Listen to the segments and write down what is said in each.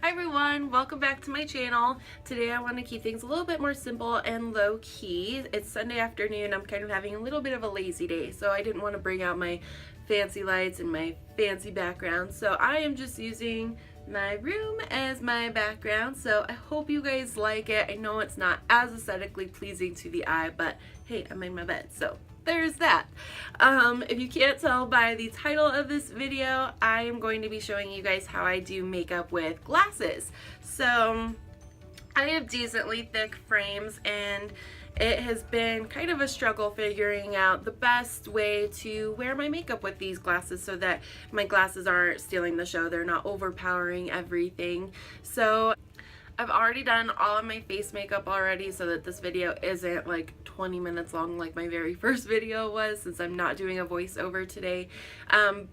Hi everyone, welcome back to my channel. Today I want to keep things a little bit more simple and low-key. It's Sunday afternoon. I'm kind of having a little bit of a lazy day, so I didn't want to bring out my fancy lights and my fancy background. So I am just using my room as my background. So I hope you guys like it. I know it's not as aesthetically pleasing to the eye, but hey, I'm in my bed, so there's that. If you can't tell by the title of this video, I am going to be showing you guys how I do makeup with glasses. So I have decently thick frames and it has been kind of a struggle figuring out the best way to wear my makeup with these glasses so that my glasses aren't stealing the show. They're not overpowering everything. So I've already done all of my face makeup already so that this video isn't like 20 minutes long like my very first video was, since I'm not doing a voiceover today.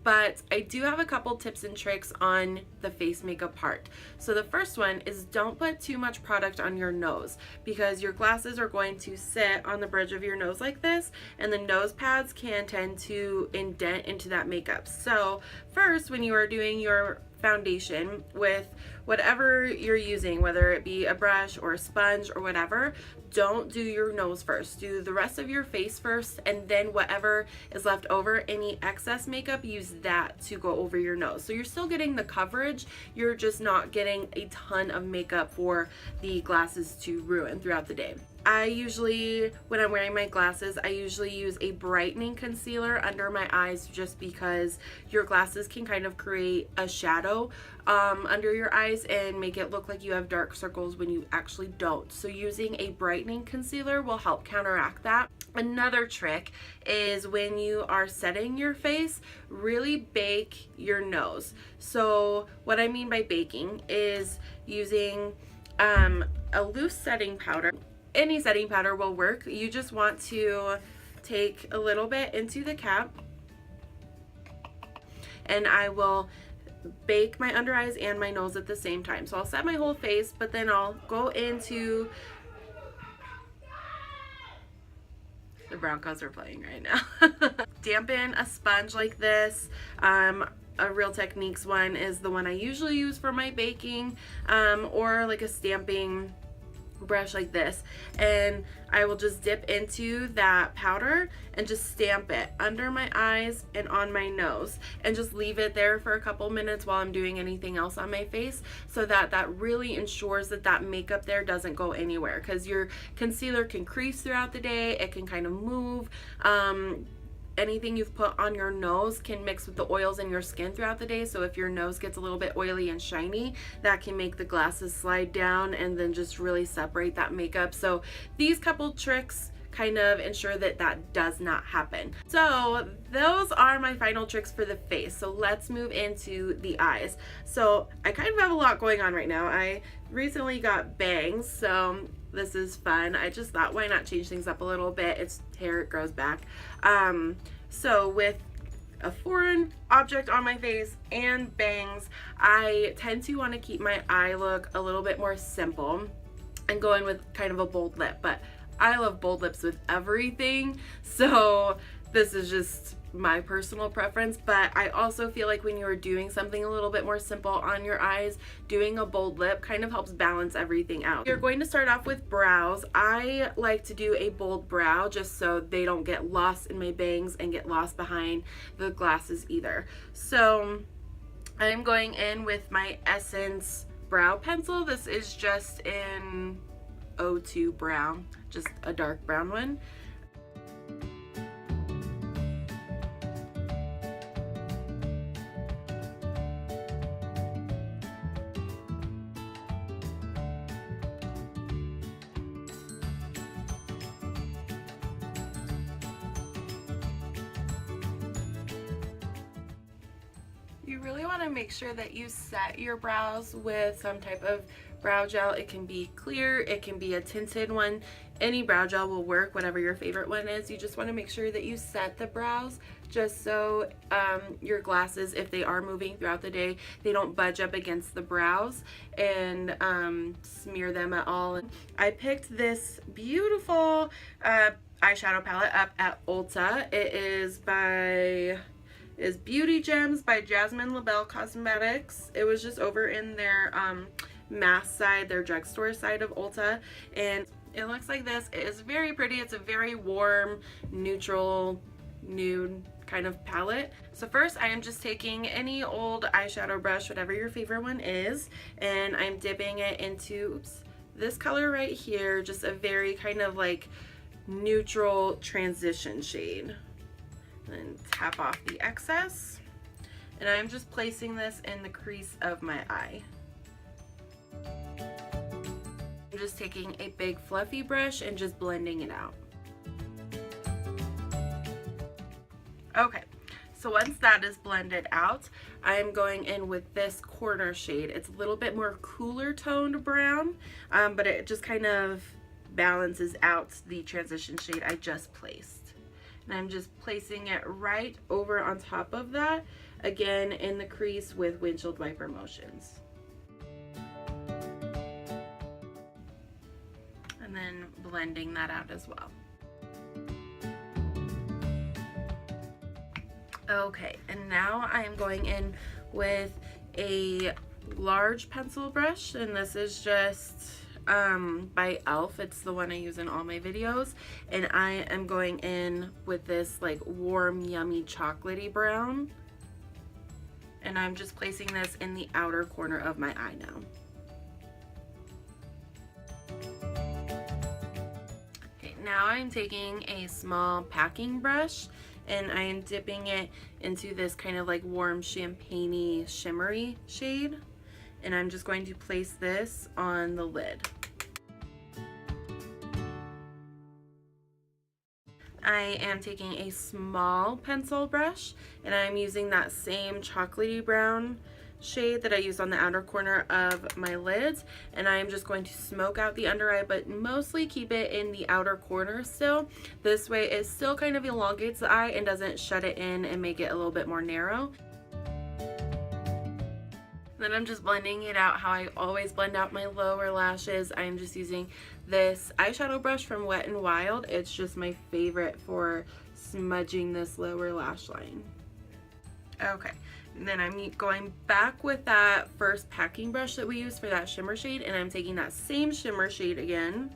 But I do have a couple tips and tricks on the face makeup part. So the first one is don't put too much product on your nose, because your glasses are going to sit on the bridge of your nose like this, and the nose pads can tend to indent into that makeup. So first, when you are doing your foundation with whatever you're using, whether it be a brush or a sponge or whatever, don't do your nose first. Do the rest of your face first, and then whatever is left over, any excess makeup, use that to go over your nose. So you're still getting the coverage, you're just not getting a ton of makeup for the glasses to ruin throughout the day. I usually, when I'm wearing my glasses, I usually use a brightening concealer under my eyes, just because your glasses can kind of create a shadow under your eyes and make it look like you have dark circles when you actually don't. So using a brightening concealer will help counteract that. Another trick is when you are setting your face, really bake your nose. So what I mean by baking is using a loose setting powder. Any setting powder will work. You just want to take a little bit into the cap, and I will bake my under eyes and my nose at the same time. So I'll set my whole face, but then I'll go into the Broncos are playing right now. Dampen a sponge like this. A Real Techniques one is the one I usually use for my baking, or like a stamping brush like this, and I will just dip into that powder and just stamp it under my eyes and on my nose, and just leave it there for a couple minutes while I'm doing anything else on my face, so that that really ensures that that makeup there doesn't go anywhere, because your concealer can crease throughout the day, it can kind of move. Anything you've put on your nose can mix with the oils in your skin throughout the day, so if your nose gets a little bit oily and shiny, that can make the glasses slide down and then just really separate that makeup. So these couple tricks kind of ensure that that does not happen. So those are my final tricks for the face. So let's move into the eyes. So I kind of have a lot going on right now. I recently got bangs, so this is fun. I just thought, why not change things up a little bit? It's hair, it grows back. So with a foreign object on my face and bangs, I tend to want to keep my eye look a little bit more simple and go in with kind of a bold lip, but I love bold lips with everything, so this is just my personal preference. But I also feel like when you're doing something a little bit more simple on your eyes, doing a bold lip kind of helps balance everything out. You're going to start off with brows. I like to do a bold brow just so they don't get lost in my bangs and get lost behind the glasses either. So I'm going in with my Essence brow pencil. This is just in 02 brown, just a dark brown one. You really want to make sure that you set your brows with some type of brow gel. It can be clear, it can be a tinted one. Any brow gel will work, whatever your favorite one is. You just want to make sure that you set the brows just so your glasses, if they are moving throughout the day, they don't budge up against the brows and smear them at all. I picked this beautiful eyeshadow palette up at Ulta. It is by is Beauty Gems by Jasmine Belle Cosmetics. It was just over in their mass side, their drugstore side of Ulta, and it looks like this. It is very pretty. It's a very warm, neutral, nude kind of palette. So first I am just taking any old eyeshadow brush, whatever your favorite one is, and I'm dipping it into this color right here, just a very kind of like neutral transition shade. And then tap off the excess, and I'm just placing this in the crease of my eye. I'm just taking a big fluffy brush and just blending it out. Okay, so once that is blended out, I'm going in with this corner shade. It's a little bit more cooler toned brown, but it just kind of balances out the transition shade I just placed. And I'm just placing it right over on top of that, again in the crease with windshield wiper motions. And then blending that out as well. Okay, and now I am going in with a large pencil brush, and this is just by Elf. It's the one I use in all my videos, and I am going in with this like warm, yummy chocolatey brown, and I'm just placing this in the outer corner of my eye now. Okay, now I'm taking a small packing brush, and I am dipping it into this kind of like warm champagne-y shimmery shade, and I'm just going to place this on the lid. I am taking a small pencil brush, and I'm using that same chocolatey brown shade that I used on the outer corner of my lids, and I'm just going to smoke out the under eye, but mostly keep it in the outer corner still. This way it still kind of elongates the eye and doesn't shut it in and make it a little bit more narrow. Then I'm just blending it out how I always blend out my lower lashes. I'm just using this eyeshadow brush from Wet n Wild. It's just my favorite for smudging this lower lash line. Okay, and then I'm going back with that first packing brush that we used for that shimmer shade, and I'm taking that same shimmer shade again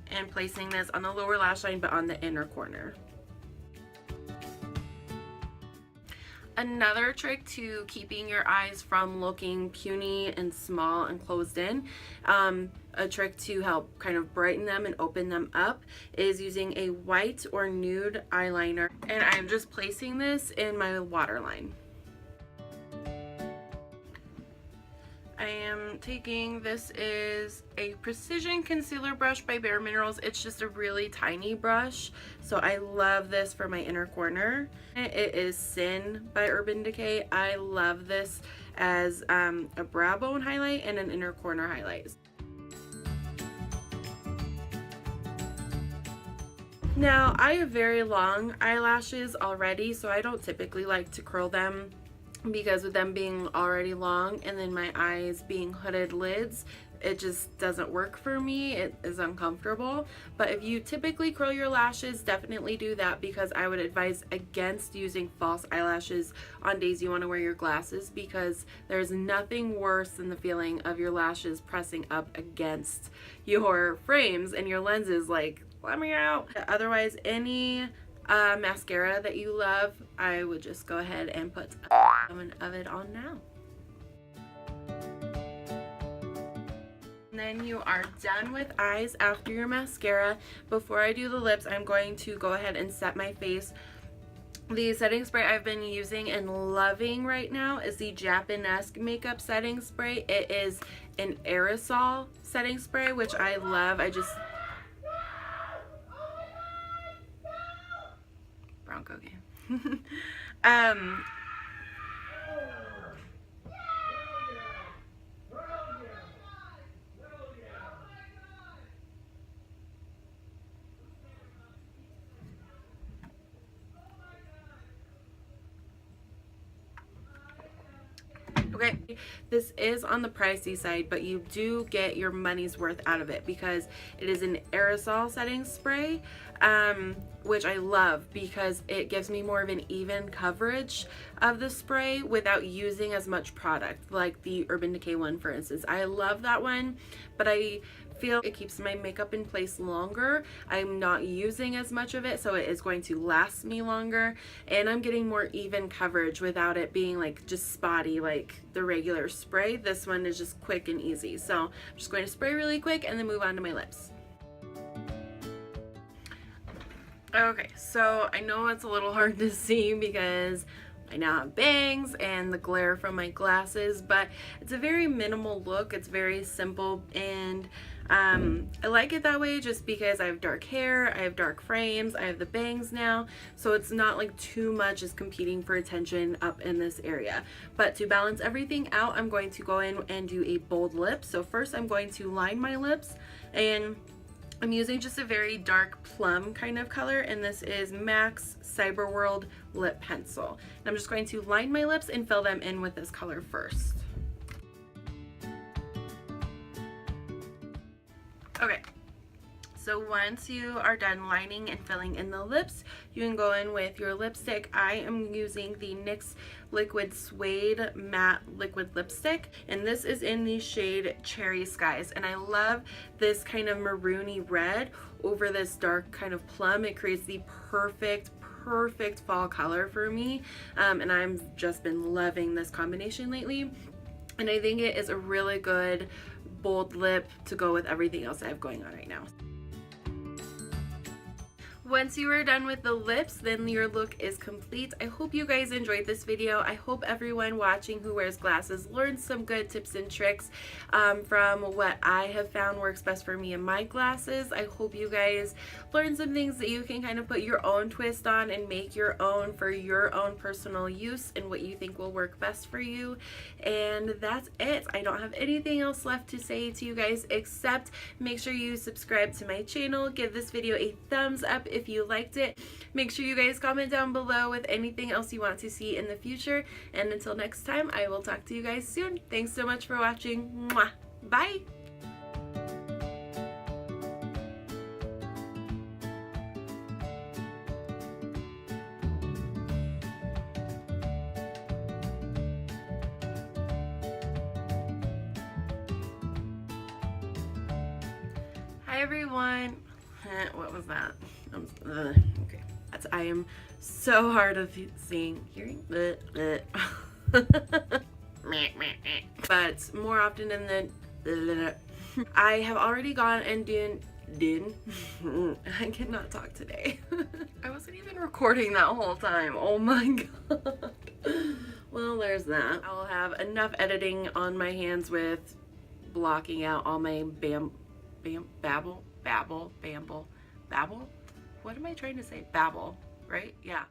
and placing this on the lower lash line but on the inner corner. Another trick to keeping your eyes from looking puny and small and closed in, a trick to help kind of brighten them and open them up, is using a white or nude eyeliner, and I'm just placing this in my waterline. I am taking, this is a precision concealer brush by Bare Minerals. It's just a really tiny brush, so I love this for my inner corner. It is Sin by Urban Decay. I love this as a brow bone highlight and an inner corner highlight. Now, I have very long eyelashes already, so I don't typically like to curl them, because with them being already long and then my eyes being hooded lids, it just doesn't work for me. It is uncomfortable. But if you typically curl your lashes, definitely do that, because I would advise against using false eyelashes on days you want to wear your glasses, because there's nothing worse than the feeling of your lashes pressing up against your frames and your lenses like, let me out. Otherwise, any mascara that you love, I would just go ahead and put some of it on now. And then you are done with eyes after your mascara. Before I do the lips, I'm going to go ahead and set my face. The setting spray I've been using and loving right now is the Japonesque makeup setting spray. It is an aerosol setting spray, which I love. Bronco game. Okay, this is on the pricey side, but you do get your money's worth out of it because it is an aerosol setting spray, which I love because it gives me more of an even coverage of the spray without using as much product, like the Urban Decay one, for instance. I love that one, but I feel it keeps my makeup in place longer. I'm not using as much of it, so it is going to last me longer, and I'm getting more even coverage without it being like just spotty like the regular spray. This one is just quick and easy. So I'm just going to spray really quick and then move on to my lips. Okay, so I know it's a little hard to see because I now have bangs and the glare from my glasses, but it's a very minimal look. It's very simple, and I like it that way just because I have dark hair, I have dark frames, I have the bangs now, so it's not like too much is competing for attention up in this area. But to balance everything out, I'm going to go in and do a bold lip. So first I'm going to line my lips, and I'm using just a very dark plum kind of color, and this is MAC's Cyber World Lip Pencil. And I'm just going to line my lips and fill them in with this color first. Okay, so once you are done lining and filling in the lips, you can go in with your lipstick. I am using the NYX Liquid Suede Matte Liquid Lipstick, and this is in the shade Cherry Skies, and I love this kind of maroony red over this dark kind of plum. It creates the perfect fall color for me, and I've just been loving this combination lately, and I think it is a really good bold lip to go with everything else I have going on right now. Once you are done with the lips, then your look is complete. I hope you guys enjoyed this video. I hope everyone watching who wears glasses learned some good tips and tricks from what I have found works best for me and my glasses. I hope you guys learned some things that you can kind of put your own twist on and make your own for your own personal use and what you think will work best for you. And that's it. I don't have anything else left to say to you guys except make sure you subscribe to my channel. Give this video a thumbs up if you liked it. Make sure you guys comment down below with anything else you want to see in the future. And until next time, I will talk to you guys soon. Thanks so much for watching. Mwah. Bye! Hi everyone. What was that? Okay, I am so hard of hearing. But more often than I have already gone and I cannot talk today. I wasn't even recording that whole time. Oh my god. Well, there's that. I'll have enough editing on my hands with blocking out all my babble. What am I trying to say? Babble, right? Yeah.